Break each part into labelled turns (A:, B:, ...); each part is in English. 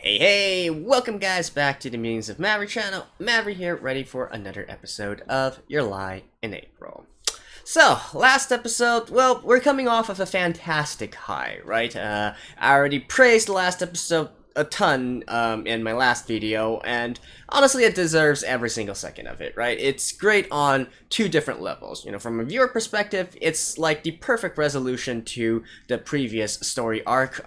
A: Hey, welcome guys back to the Musings of Maverick channel. Maverick here, ready for another episode of Your Lie in April. So, last episode, well, we're coming off of a fantastic high, right? I already praised the last episode a ton in my last video, and honestly it deserves every single second of it, right? It's great on two different levels. You know, from a viewer perspective, it's like the perfect resolution to the previous story arc,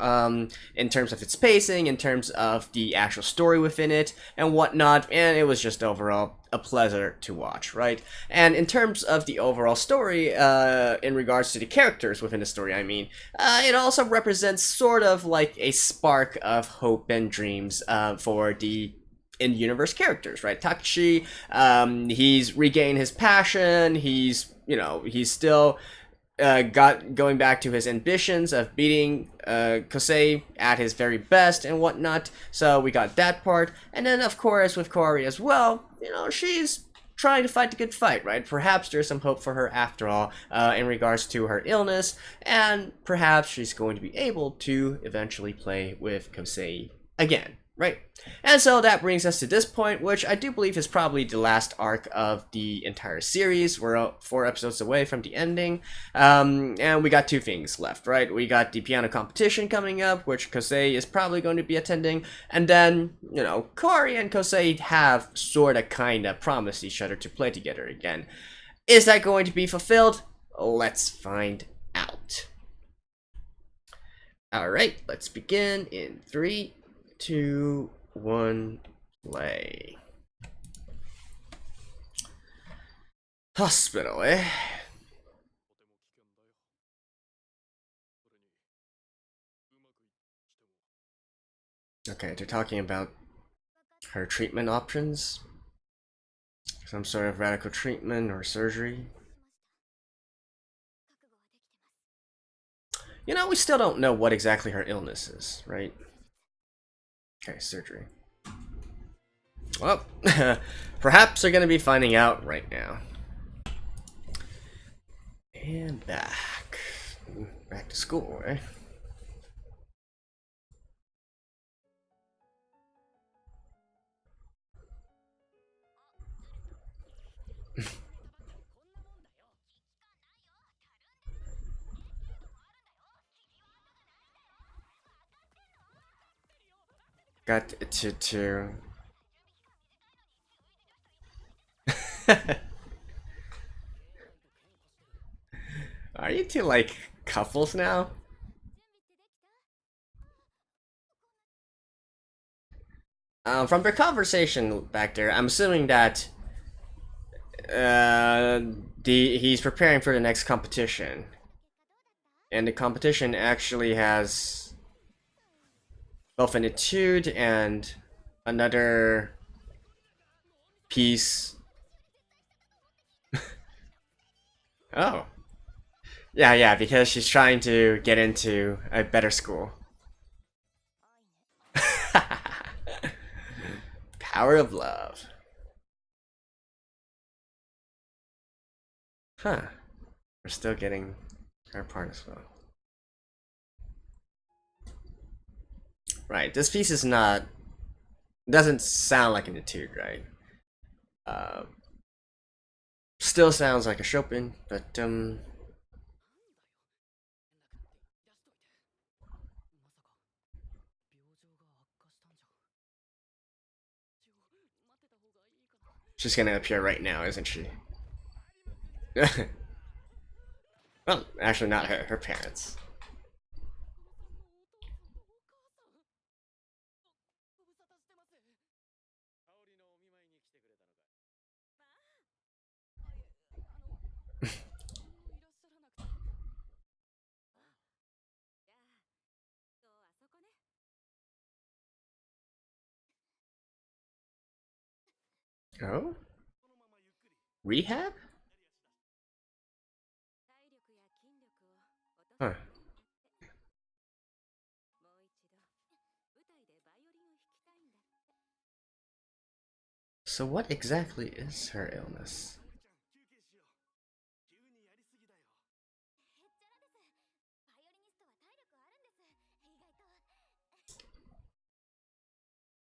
A: in terms of its pacing, in terms of the actual story within it, and whatnot, and it was just overall a pleasure to watch, right? And in terms of the overall story, in regards to the characters within the story, I mean, it also represents sort of like a spark of hope and dreams for the in-universe characters, right? Takeshi, he's regained his passion, he's still going back to his ambitions of beating Kousei at his very best and whatnot. So we got that part, and then of course with Kaori as well. You know, she's trying to fight the good fight, right? Perhaps there's some hope for her after all, in regards to her illness, and perhaps she's going to be able to eventually play with Kousei again. Right. And so that brings us to this point, which I do believe is probably the last arc of the entire series. We're 4 episodes away from the ending. And we got 2 things left, right? We got the piano competition coming up, which Kousei is probably going to be attending. And then, you know, Kaori and Kousei have sorta kinda promised each other to play together again. Is that going to be fulfilled? Let's find out. Alright, let's begin in 3, 2, 1, play. Hospital, eh? Okay, they're talking about her treatment options. Some sort of radical treatment or surgery. You know, we still don't know what exactly her illness is, right? Okay, surgery. Well, perhaps they're gonna be finding out right now. And back. Back to school, eh? Got to Are you two like couples now? From their conversation back there, I'm assuming that he's preparing for the next competition, and the competition actually has both an etude and another piece. Oh, yeah, because she's trying to get into a better school. Power of love. Huh. We're still getting our part as well. Right, this piece is not... doesn't sound like an etude, right? Still sounds like a Chopin, but she's gonna appear right now, isn't she? Well, actually not her, her parents. Oh? Rehab? Huh. So what exactly is her illness?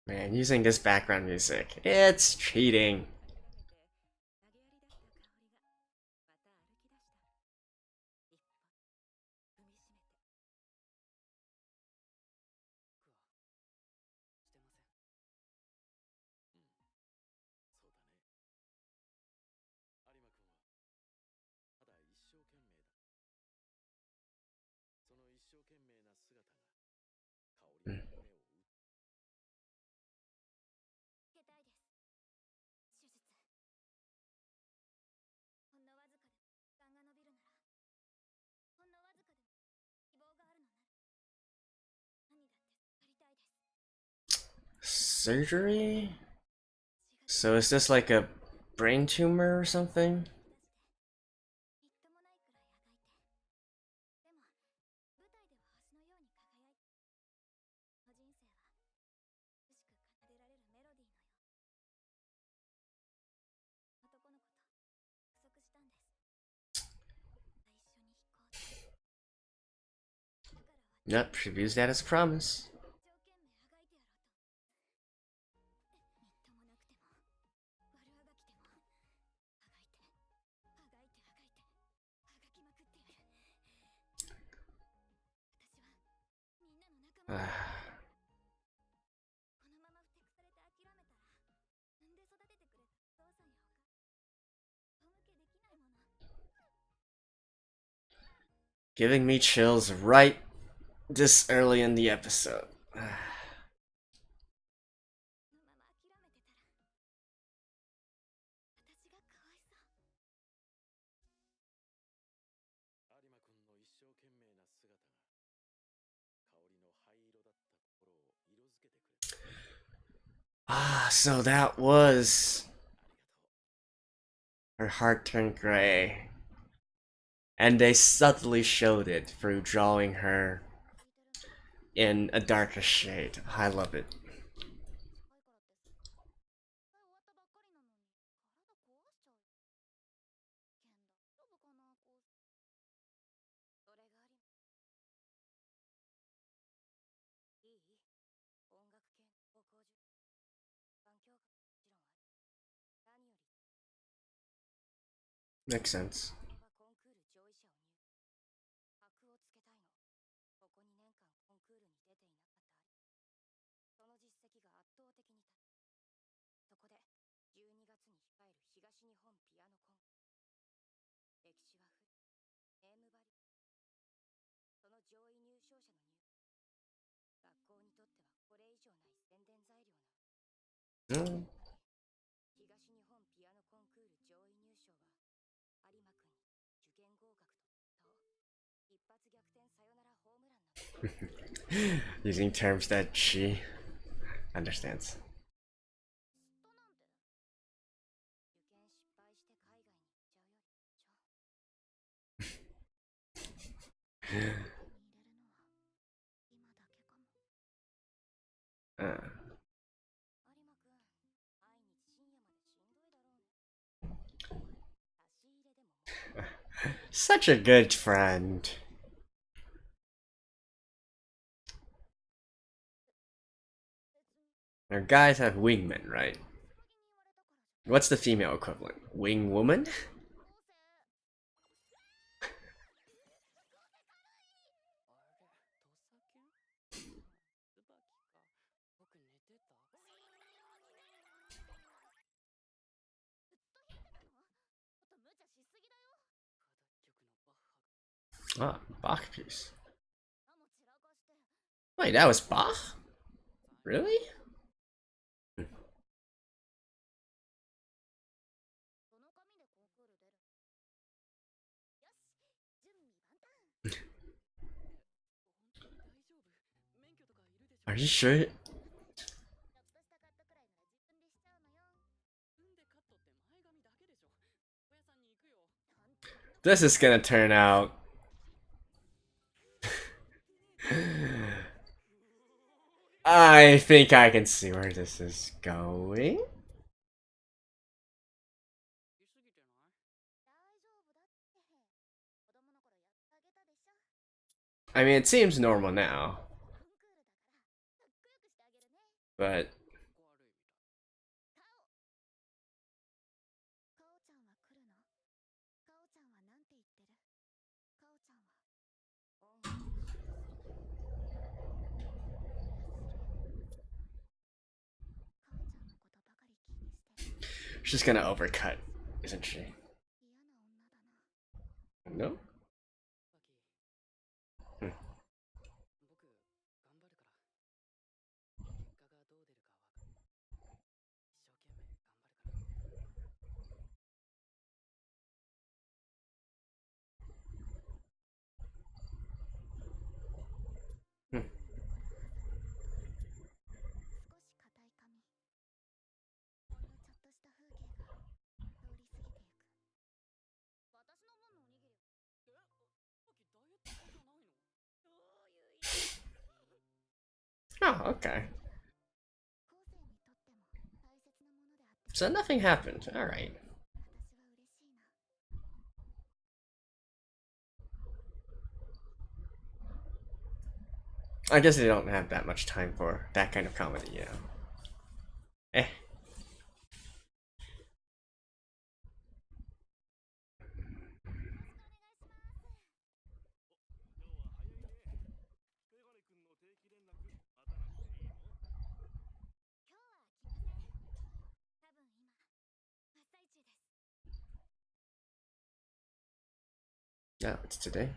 A: Man, using this background music, it's cheating. Surgery? So is this like a brain tumor or something? Yep, she views that as a promise. Giving me chills right this early in the episode. So that was her heart turned gray. And they subtly showed it through drawing her in a darker shade. I love it. Makes sense. Mm. Using terms that she understands. Such a good friend. Our guys have wingmen, right? What's the female equivalent? Wing woman? Ah, Bach piece. Wait, that was Bach? Really? Are you sure? This is gonna turn out. I think I can see where this is going. I mean, it seems normal now. But She's gonna overcut, isn't she? No? Hmm. Hmm. Oh, okay. So nothing happened. Alright. I guess they don't have that much time for that kind of comedy, you know. Eh. No, it's today.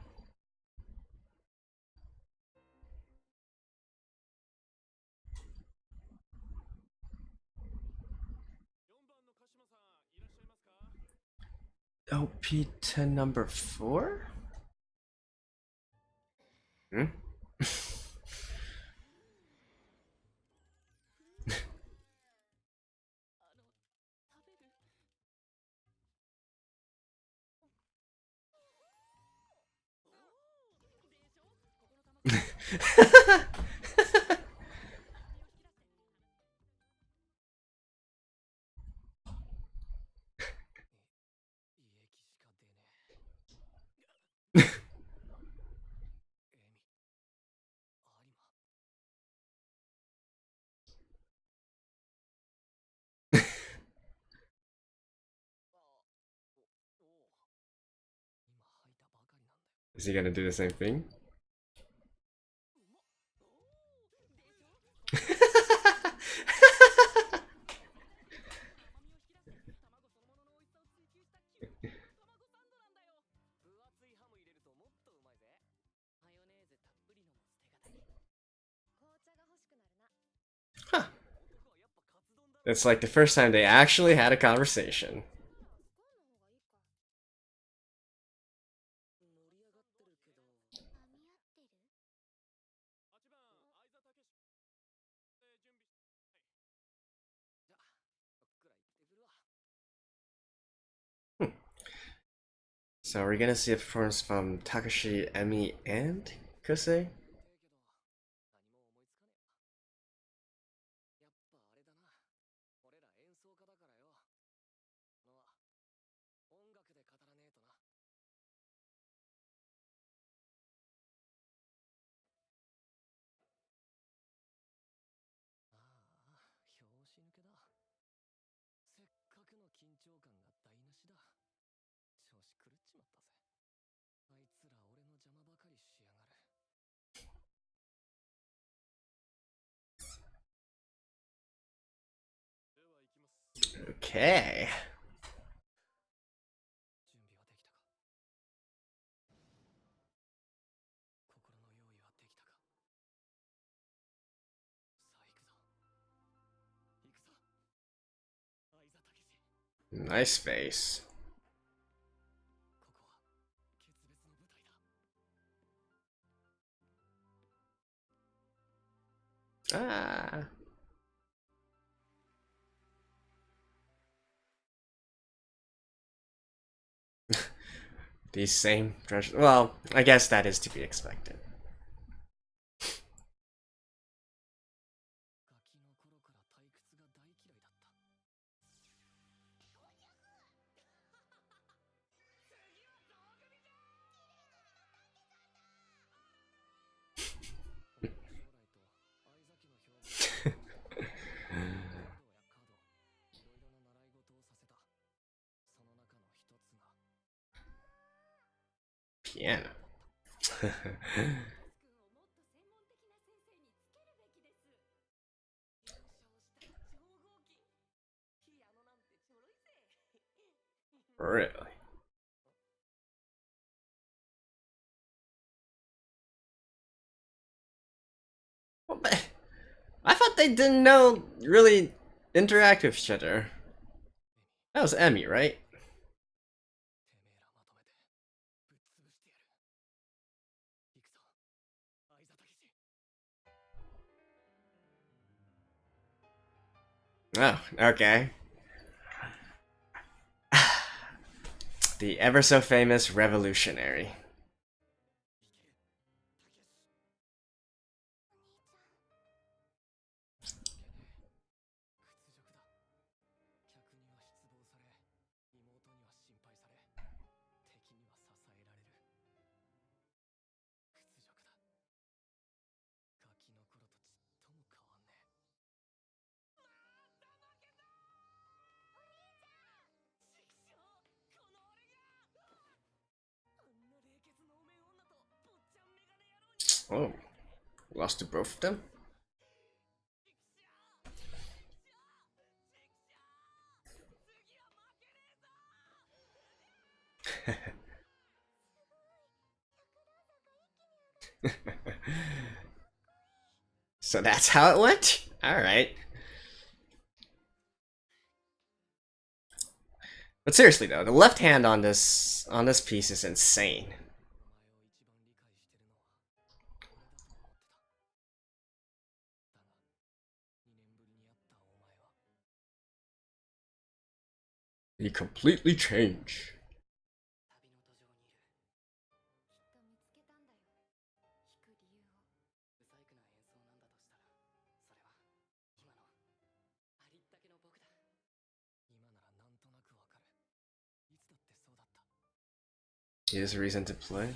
A: OP10 number 4? Hmm? Is he gonna do the same thing? Huh. It's like the first time they actually had a conversation. So we're gonna see a performance from Takeshi, Emi, and Kousei? Okay. Nice face. Ah. These same treasures. Well, I guess that is to be expected. Piano. Really? Well, but I thought they didn't know really interact with each other. That was Emmy, right? Oh, okay. The ever so famous revolutionary. Oh, lost to both of them? So that's how it went? Alright. But seriously though, the left hand on this piece is insane. He completely changed. He has a reason to play.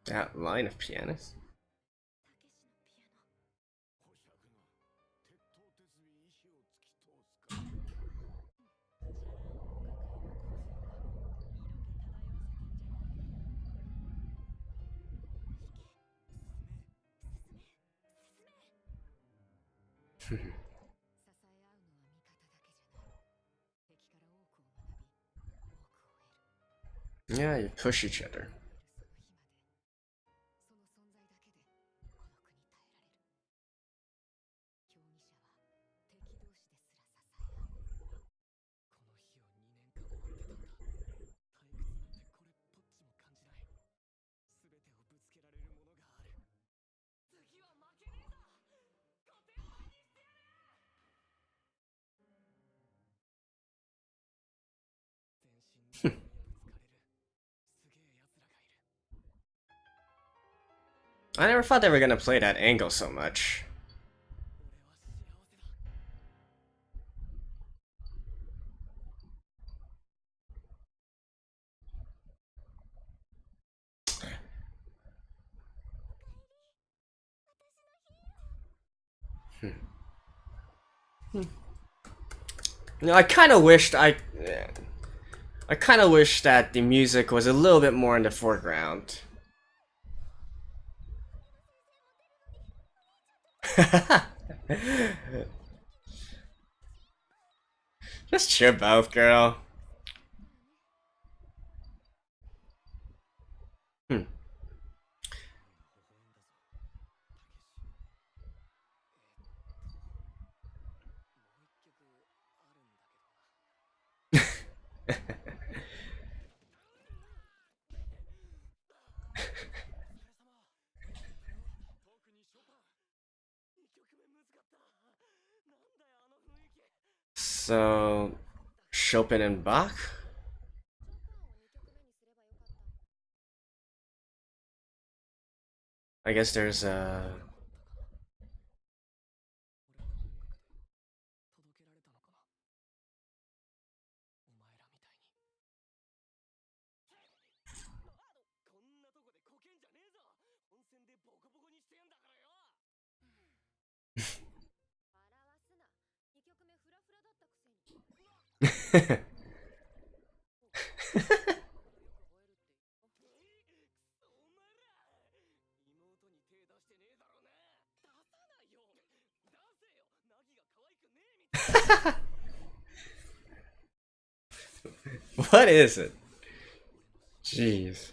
A: That line of pianists. Yeah, you push each other. I never thought they were gonna play that angle so much. You know, I kind of wished I kind of wish that the music was a little bit more in the foreground. Just chill both, girl. Hmm. So, Chopin and Bach? I guess there's what is it? Jeez.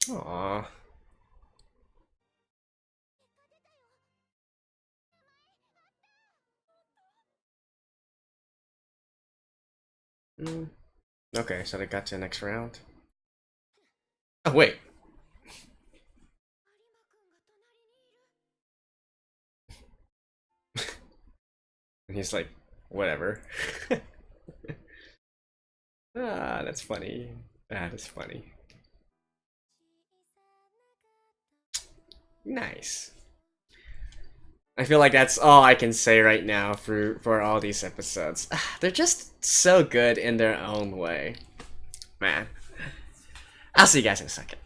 A: Aww. Okay, so they got to the next round. Oh, wait. And he's like, whatever. Ah, that's funny. That is funny. Nice. I feel like that's all I can say right now for all these episodes. They're just so good in their own way. Man. I'll see you guys in a second.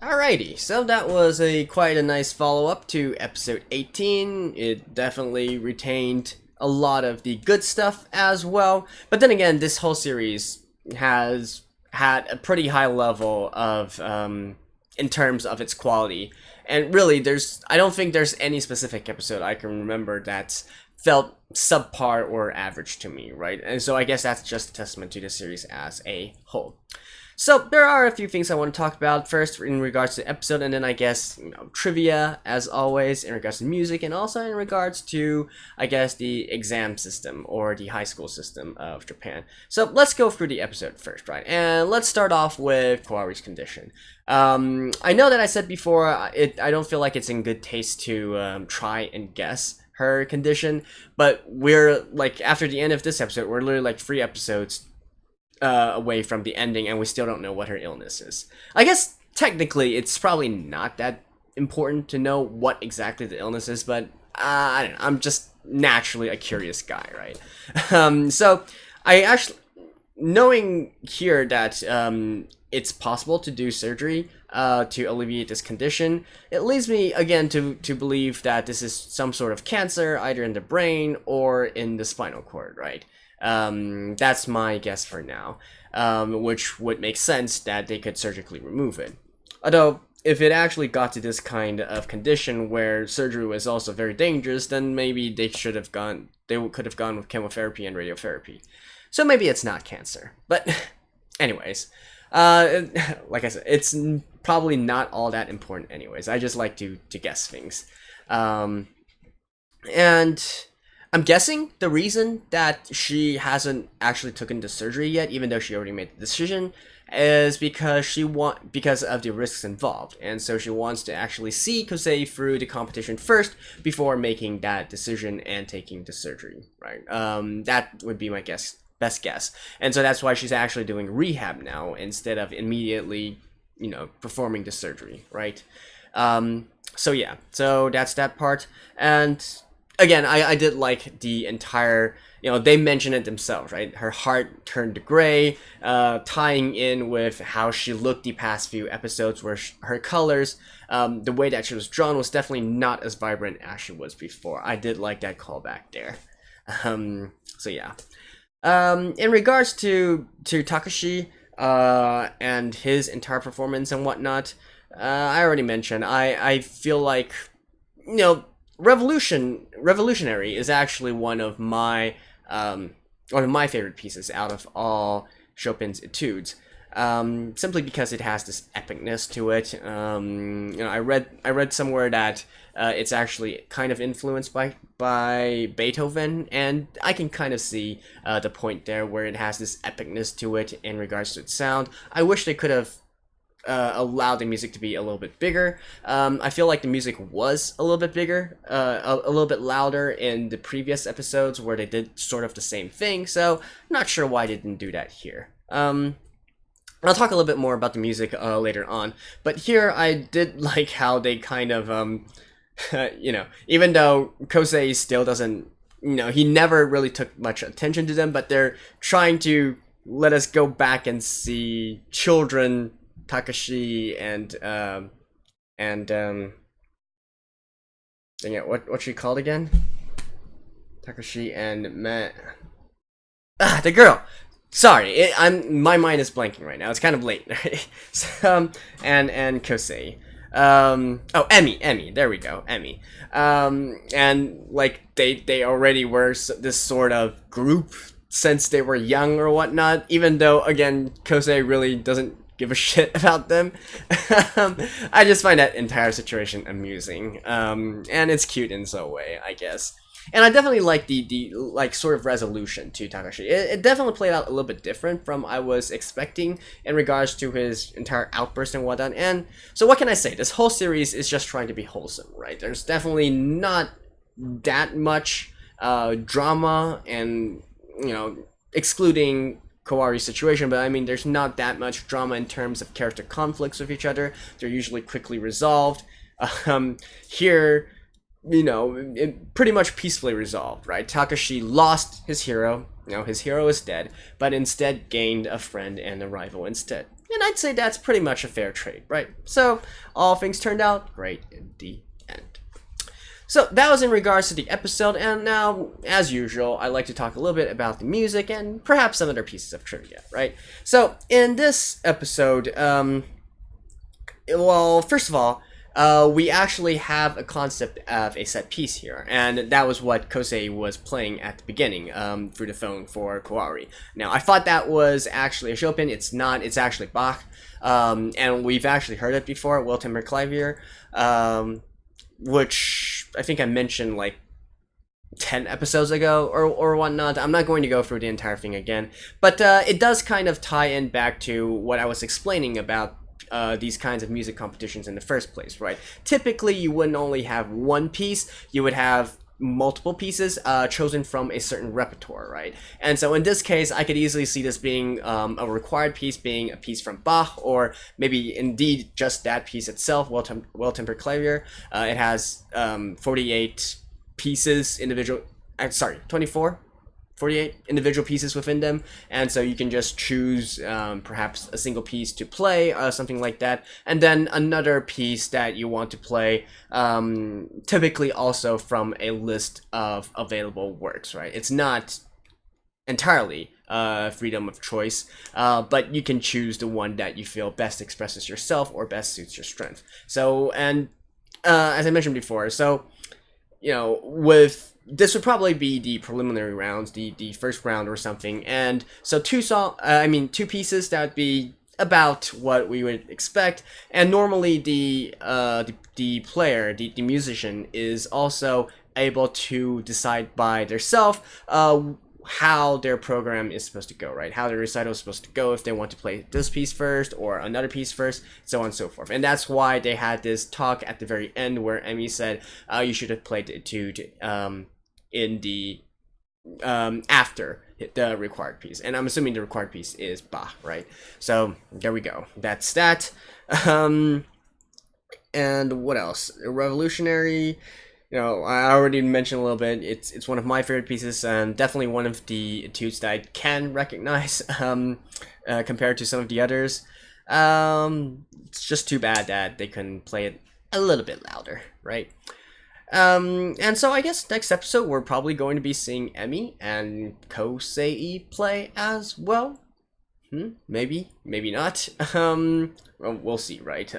A: Alrighty, so that was quite a nice follow-up to episode 18. It definitely retained a lot of the good stuff as well. But then again, this whole series has had a pretty high level of in terms of its quality. And really, I don't think there's any specific episode I can remember that felt subpar or average to me, right? And so I guess that's just a testament to the series as a whole. So there are a few things I want to talk about first in regards to the episode, and then I guess trivia as always in regards to music, and also in regards to I guess the exam system or the high school system of Japan. So let's go through the episode first, right? And let's start off with Kaori's condition. I know that I said before I don't feel like it's in good taste to try and guess her condition, but we're like after the end of this episode, we're literally like 3 episodes away from the ending, and we still don't know what her illness is. I guess technically it's probably not that important to know what exactly the illness is, but I don't know, I'm just naturally a curious guy, right? So I actually, knowing here that it's possible to do surgery to alleviate this condition, it leads me again to believe that this is some sort of cancer, either in the brain or in the spinal cord, right? That's my guess for now, which would make sense that they could surgically remove it. Although, if it actually got to this kind of condition where surgery was also very dangerous, then maybe they could have gone with chemotherapy and radiotherapy. So maybe it's not cancer. But anyways, like I said, it's probably not all that important anyways. I just like to guess things. And I'm guessing the reason that she hasn't actually taken the surgery yet, even though she already made the decision, is because because of the risks involved, and so she wants to actually see Kousei through the competition first before making that decision and taking the surgery, right? That would be my best guess, and so that's why she's actually doing rehab now instead of immediately, performing the surgery, right? So yeah, so that's that part, and again, I did like the entire, they mention it themselves, right? Her heart turned gray, tying in with how she looked the past few episodes where her colors, the way that she was drawn was definitely not as vibrant as she was before. I did like that callback there. So yeah. In regards to Takeshi, and his entire performance and whatnot, I already mentioned, I feel like, Revolutionary is actually one of my favorite pieces out of all Chopin's etudes, simply because it has this epicness to it. I read somewhere that it's actually kind of influenced by Beethoven, and I can kind of see the point there where it has this epicness to it in regards to its sound. I wish they could have allowed the music to be a little bit bigger. I feel like the music was a little bit bigger, a little bit louder in the previous episodes where they did sort of the same thing, so not sure why they didn't do that here. I'll talk a little bit more about the music later on, but here I did like how they kind of, you know, even though Kousei still doesn't, you know, he never really took much attention to them, but they're trying to let us go back and see children, Takeshi and dang it, what's she called again? Takeshi and the girl. Sorry, my mind is blanking right now. It's kind of late. So, and Kousei. Oh, Emmy. There we go, Emmy. And like they already were this sort of group since they were young or whatnot. Even though again, Kousei really doesn't give a shit about them. I just find that entire situation amusing. And it's cute in some way, I guess. And I definitely like the like sort of resolution to Takeshi. It definitely played out a little bit different from I was expecting in regards to his entire outburst and whatnot. And so what can I say? This whole series is just trying to be wholesome, right? There's definitely not that much drama, and you know, excluding Kaori's situation, but I mean there's not that much drama in terms of character conflicts with each other. They're usually quickly resolved. Here, you know, pretty much peacefully resolved, right? Takeshi lost his hero. You know, his hero is dead, but instead gained a friend and a rival instead. And I'd say that's pretty much a fair trade, right? So, all things turned out great in the end. So, that was in regards to the episode, and now, as usual, I like to talk a little bit about the music and perhaps some other pieces of trivia, right? So, in this episode, well, first of all, we actually have a concept of a set piece here, and that was what Kousei was playing at the beginning through the phone for Kaori. Now, I thought that was actually a Chopin. It's not. It's actually Bach, and we've actually heard it before, Will Timber Clavier, which I think I mentioned like 10 episodes ago or whatnot. I'm not going to go through the entire thing again, but it does kind of tie in back to what I was explaining about these kinds of music competitions in the first place, right? Typically, you wouldn't only have one piece, you would have multiple pieces chosen from a certain repertoire, right? And so in this case, I could easily see this being a required piece being a piece from Bach, or maybe indeed just that piece itself, Well-Tempered Clavier. It has 48 pieces, 48 individual pieces within them, and so you can just choose perhaps a single piece to play, something like that, and then another piece that you want to play, typically also from a list of available works, right? It's not entirely freedom of choice, but you can choose the one that you feel best expresses yourself or best suits your strength. So, and as I mentioned before, so, you know, this would probably be the preliminary rounds, the first round or something, and so two pieces that would be about what we would expect, and normally the player, the musician, is also able to decide by themselves how their program is supposed to go, right? How the recital is supposed to go, if they want to play this piece first or another piece first, so on and so forth. And that's why they had this talk at the very end where Emmy said, you should have played it in the after the required piece. And I'm assuming the required piece is Bach, right? So there we go. That's that. And what else? Revolutionary. You know, I already mentioned a little bit. It's one of my favorite pieces, and definitely one of the etudes that I can recognize compared to some of the others. It's just too bad that they couldn't play it a little bit louder, right? And so I guess next episode we're probably going to be seeing Emmy and Kousei play as well. Maybe not. Well, we'll see, right?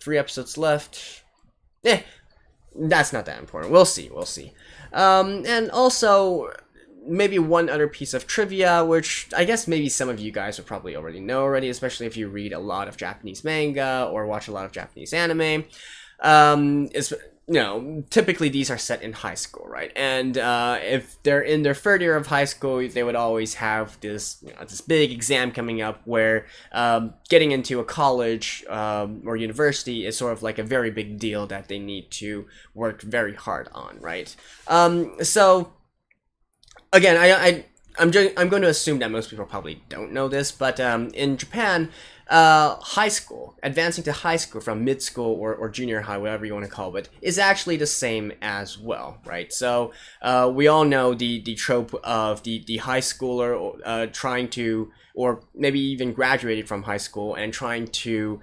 A: 3 episodes left. That's not that important. We'll see. And also, maybe one other piece of trivia, which I guess maybe some of you guys would probably already know already, especially if you read a lot of Japanese manga or watch a lot of Japanese anime. typically these are set in high school, right? And if they're in their third year of high school, they would always have this this big exam coming up where getting into a college or university is sort of like a very big deal that they need to work very hard on, right? So again, I'm going to assume that most people probably don't know this, but in Japan, high school, advancing to high school from mid school or junior high, whatever you want to call it, is actually the same as well, right? So we all know the trope of the high schooler trying to, or maybe even graduated from high school and trying to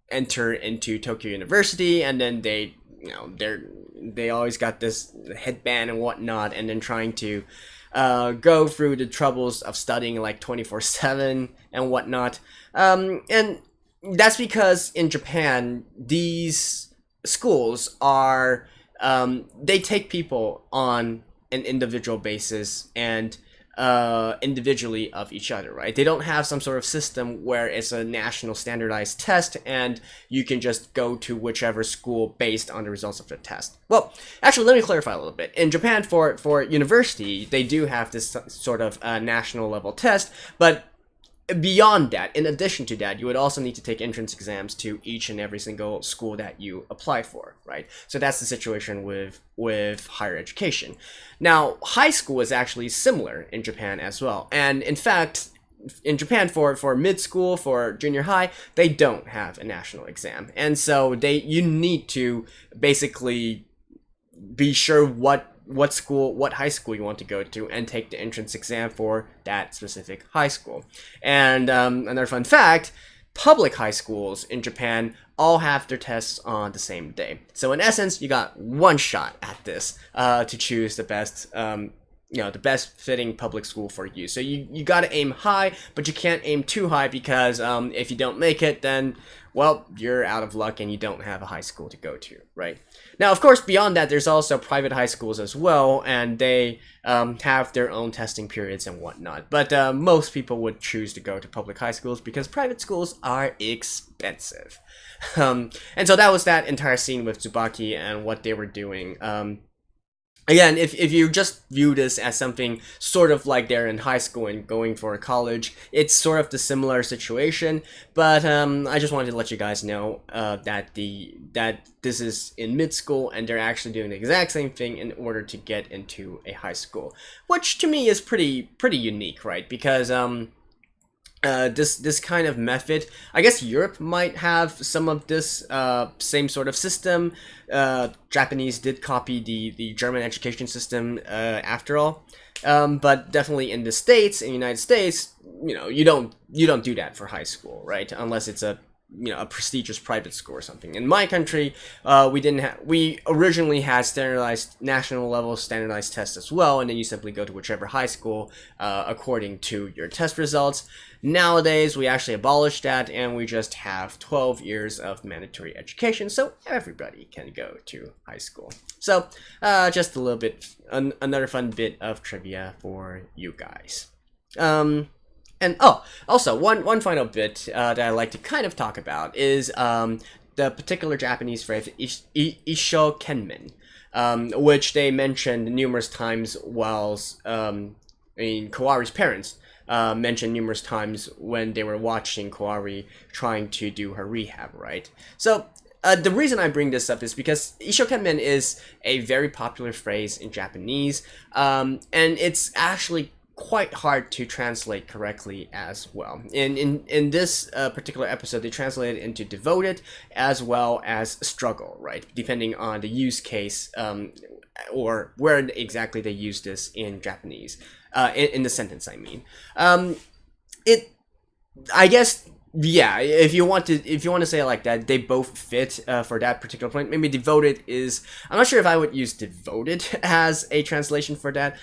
A: enter into Tokyo University, and then they always got this headband and whatnot, and then trying to go through the troubles of studying like 24/7 and whatnot. And that's because in Japan, these schools are, they take people on an individual basis and individually of each other, right? They don't have some sort of system where it's a national standardized test and you can just go to whichever school based on the results of the test. Well, actually, let me clarify a little bit. In Japan, for university, they do have this sort of national level test, but beyond that, in addition to that, you would also need to take entrance exams to each and every single school that you apply for, right? So that's the situation with higher education. Now, high school is actually similar in Japan as well. And in fact, in Japan, for mid school, for junior high, they don't have a national exam. And so you need to basically be sure what high school you want to go to and take the entrance exam for that specific high school. And another fun fact, public high schools in Japan all have their tests on the same day. So in essence, you got one shot at this to choose the best the best fitting public school for you. So you got to aim high, but you can't aim too high because if you don't make it, then, well, you're out of luck and you don't have a high school to go to, right? Now, of course, beyond that, there's also private high schools as well, and they have their own testing periods and whatnot. But most people would choose to go to public high schools because private schools are expensive. And so that was that entire scene with Tsubaki and what they were doing. Again, if you just view this as something sort of like they're in high school and going for college, it's sort of the similar situation. But I just wanted to let you guys know that this is in mid school and they're actually doing the exact same thing in order to get into a high school, which to me is pretty unique, right? Because this kind of method, I guess Europe might have some of this same sort of system. Japanese did copy the German education system after all, but definitely in the States, in the United States, you don't do that for high school, right? Unless it's a prestigious private school or something. In my country, we originally had standardized national level standardized tests as well, and then you simply go to whichever high school according to your test results. Nowadays, we actually abolished that, and we just have 12 years of mandatory education, so everybody can go to high school. So, just a little bit, another fun bit of trivia for you guys. And also one final bit that I like to kind of talk about is the particular Japanese phrase isho kenmen, which they mentioned numerous times whilst Kaori's parents mentioned numerous times when they were watching Kaori trying to do her rehab, right? So the reason I bring this up is because isho kenmen is a very popular phrase in Japanese, and it's actually quite hard to translate correctly as well. In this particular episode, they translated into devoted as well as struggle, right? Depending on the use case or where exactly they use this in Japanese, in the sentence, I mean. I guess, yeah, if you want to say it like that, they both fit for that particular point. Maybe devoted is, I'm not sure if I would use devoted as a translation for that.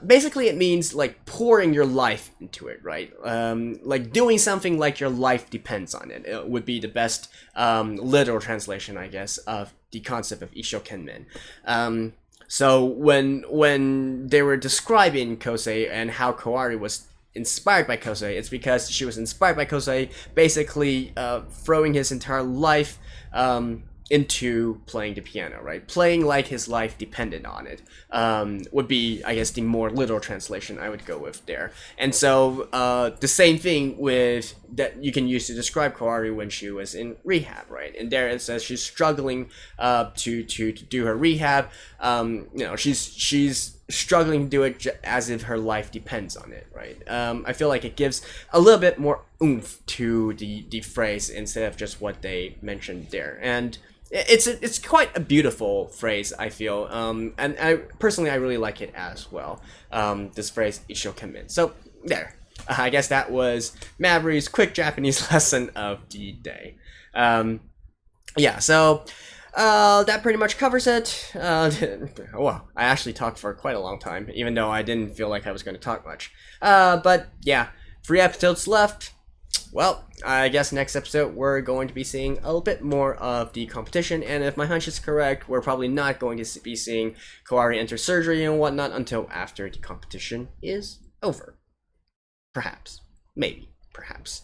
A: Basically, it means like pouring your life into it, right? Like doing something like your life depends on it. It would be the best literal translation, I guess, of the concept of isho kenmen. So when they were describing Kousei and how Kaori was inspired by Kousei, it's because she was inspired by Kousei basically throwing his entire life into playing the piano, right? Playing like his life depended on it would be, I guess, the more literal translation I would go with there. And so the same thing with that you can use to describe Kaori when she was in rehab, right? And there it says she's struggling to do her rehab. She's struggling to do it as if her life depends on it, right? I feel like it gives a little bit more oomph to the phrase instead of just what they mentioned there, and it's quite a beautiful phrase, I feel, and I personally really like it as well. This phrase "ishokenmen." So there, I guess that was Maverick's quick Japanese lesson of the day. Yeah, so. That pretty much covers it. Well, I actually talked for quite a long time, even though I didn't feel like I was going to talk much. But yeah, 3 episodes left. Well, I guess next episode we're going to be seeing a little bit more of the competition, and if my hunch is correct, we're probably not going to be seeing Kaori enter surgery and whatnot until after the competition is over. Perhaps. Maybe. Perhaps.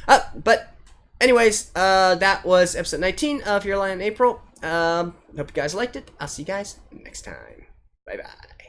A: But anyways, that was episode 19 of Your Lie in April. Hope you guys liked it. I'll see you guys next time. Bye bye.